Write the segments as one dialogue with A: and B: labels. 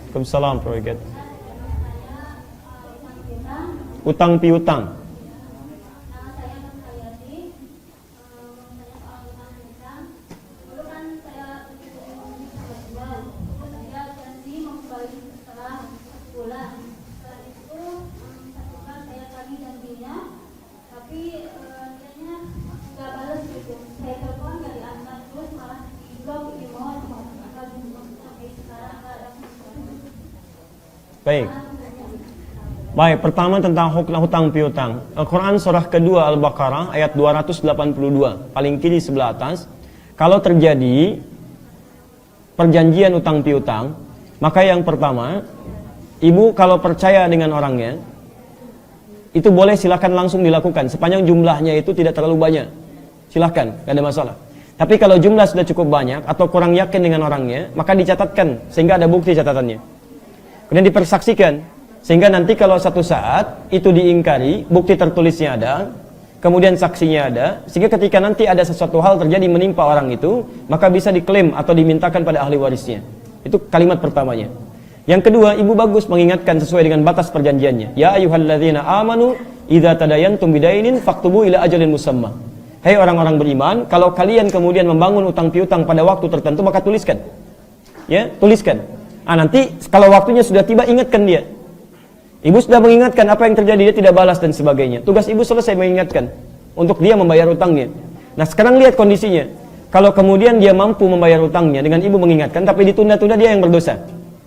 A: Waalaikumsalam, Prof. Utang piutang. Baik, pertama tentang hutang piutang. Al-Quran surah kedua Al-Baqarah ayat 282, paling kiri sebelah atas. Kalau terjadi perjanjian utang piutang, maka yang pertama, ibu kalau percaya dengan orangnya, itu boleh silakan langsung dilakukan sepanjang jumlahnya itu tidak terlalu banyak. Silakan, gak ada masalah. Tapi kalau jumlah sudah cukup banyak atau kurang yakin dengan orangnya, maka dicatatkan sehingga ada bukti catatannya. Kemudian dipersaksikan sehingga nanti kalau satu saat itu diingkari, bukti tertulisnya ada, kemudian saksinya ada, sehingga ketika nanti ada sesuatu hal terjadi menimpa orang itu, maka bisa diklaim atau dimintakan pada ahli warisnya. Itu kalimat pertamanya. Yang kedua, ibu bagus mengingatkan sesuai dengan batas perjanjiannya. Ya ayyuhalladzina amanu idza tadayantum bidainin faktubu ila ajalin musamma. Hai orang-orang beriman, kalau kalian kemudian membangun utang piutang pada waktu tertentu, maka tuliskan. Ya, tuliskan. Nanti kalau waktunya sudah tiba, ingatkan dia. Ibu sudah mengingatkan apa yang terjadi, dia tidak balas dan sebagainya. Tugas ibu selesai mengingatkan untuk dia membayar utangnya. Nah sekarang lihat kondisinya. Kalau kemudian dia mampu membayar utangnya dengan ibu mengingatkan, tapi ditunda-tunda, dia yang berdosa.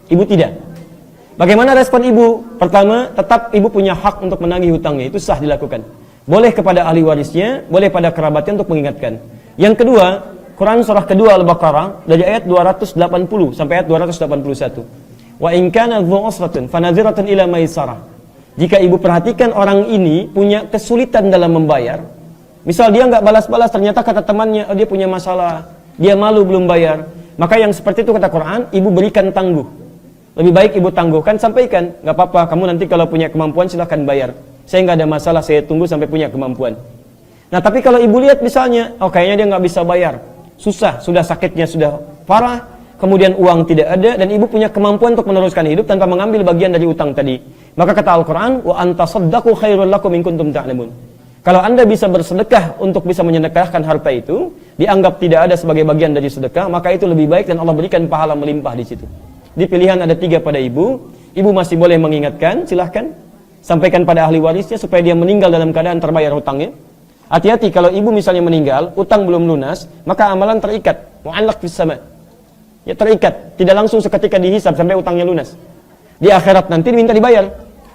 A: Ibu tidak. Bagaimana respon ibu? Pertama, tetap ibu punya hak untuk menagih hutangnya. Itu sah dilakukan. Boleh kepada ahli warisnya, boleh pada kerabatnya untuk mengingatkan. Yang kedua, Quran surah kedua Al-Baqarah dari ayat 280 sampai ayat 281. Wa in kana dzu usratin fanadhiratun ila maisarah. Jika ibu perhatikan orang ini punya kesulitan dalam membayar, misal dia nggak balas-balas, ternyata kata temannya dia punya masalah, dia malu belum bayar, maka yang seperti itu kata Quran, ibu berikan tangguh. Lebih baik ibu tangguhkan, sampaikan, nggak apa-apa, kamu nanti kalau punya kemampuan silahkan bayar. Saya nggak ada masalah, saya tunggu sampai punya kemampuan. Nah tapi kalau ibu lihat misalnya, oh kayaknya dia nggak bisa bayar, susah, sudah sakitnya sudah parah, kemudian uang tidak ada, dan ibu punya kemampuan untuk meneruskan hidup tanpa mengambil bagian dari utang tadi. Maka kata Al-Quran, wa antasaddaqu khairul lakum in kuntum ta'lamun. Kalau anda bisa bersedekah untuk bisa menyedekahkan harta itu, dianggap tidak ada sebagai bagian dari sedekah, maka itu lebih baik dan Allah berikan pahala melimpah di situ. Di pilihan ada 3 pada ibu masih boleh mengingatkan, silahkan. Sampaikan pada ahli warisnya supaya dia meninggal dalam keadaan terbayar hutangnya. Hati-hati kalau ibu misalnya meninggal, utang belum lunas, maka amalan terikat. Mu'allaq fis sama'. Ya terikat, tidak langsung seketika dihisab sampai utangnya lunas. Di akhirat nanti diminta dibayar.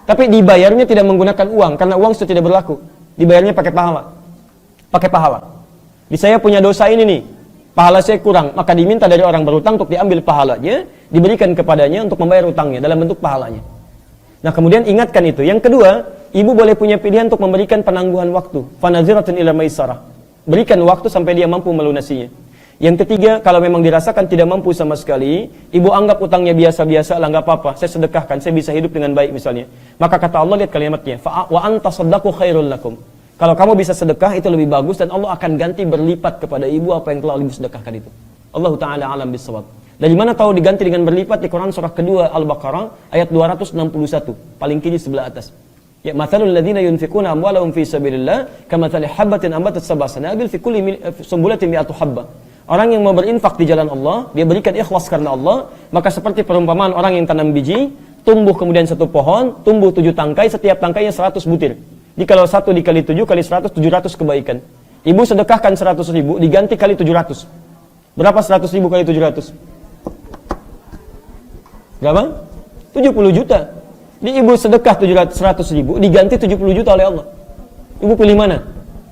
A: Tapi dibayarnya tidak menggunakan uang, karena uang sudah tidak berlaku. Dibayarnya pakai pahala. Pakai pahala. Di saya punya dosa ini nih, pahala saya kurang, maka diminta dari orang berutang untuk diambil pahalanya, diberikan kepadanya untuk membayar utangnya dalam bentuk pahalanya. Nah kemudian ingatkan itu. Yang kedua, ibu boleh punya pilihan untuk memberikan penangguhan waktu. Fanadhiratun ila maisarah. Berikan waktu sampai dia mampu melunasinya. Yang ketiga, kalau memang dirasakan tidak mampu sama sekali, ibu anggap utangnya biasa-biasa lah, nggak apa-apa, saya sedekahkan, saya bisa hidup dengan baik misalnya. Maka kata Allah, lihat kalimatnya, wa antasaddaqu khairul lakum. Kalau kamu bisa sedekah itu lebih bagus dan Allah akan ganti berlipat kepada ibu apa yang telah ibu sedekahkan itu. Allah Ta'ala alam bisawab. Dari mana tahu diganti dengan berlipat? Di Quran surah kedua Al-Baqarah ayat 261, paling kiri sebelah atas. Ya, mathalul ladzina yunfiquna amwalahum fi sabilillah kamathali habatin ambatat sab'a sanabil fi kulli sumbulatin mi'atu habbah. Orang yang mau berinfak di jalan Allah, dia berikan ikhlas karena Allah, maka seperti perumpamaan orang yang tanam biji, tumbuh kemudian satu pohon, tumbuh 7 tangkai, setiap tangkainya 100 butir. Jadi kalau 1 dikali 7 kali 100, 700 kebaikan. Ibu sedekahkan 100 ribu, diganti kali 700. Berapa 100 ribu kali 700? Berapa? 70 juta. Jadi ibu sedekah 100 ribu, diganti 70 juta oleh Allah. Ibu pilih mana?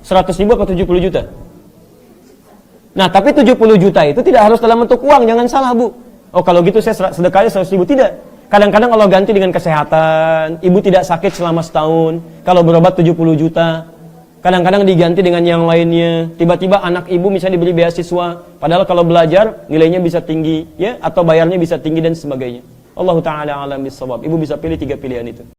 A: 100 ribu atau 70 juta? Nah, tapi 70 juta itu tidak harus dalam bentuk uang, jangan salah bu. Oh kalau gitu saya sedekahnya 100 ribu, tidak. Kadang-kadang Allah ganti dengan kesehatan, ibu tidak sakit selama setahun, kalau berobat 70 juta. Kadang-kadang diganti dengan yang lainnya, tiba-tiba anak ibu misalnya diberi beasiswa, padahal kalau belajar nilainya bisa tinggi, ya, atau bayarnya bisa tinggi dan sebagainya. Allah Ta'ala alam bisawab. Ibu bisa pilih 3 pilihan itu.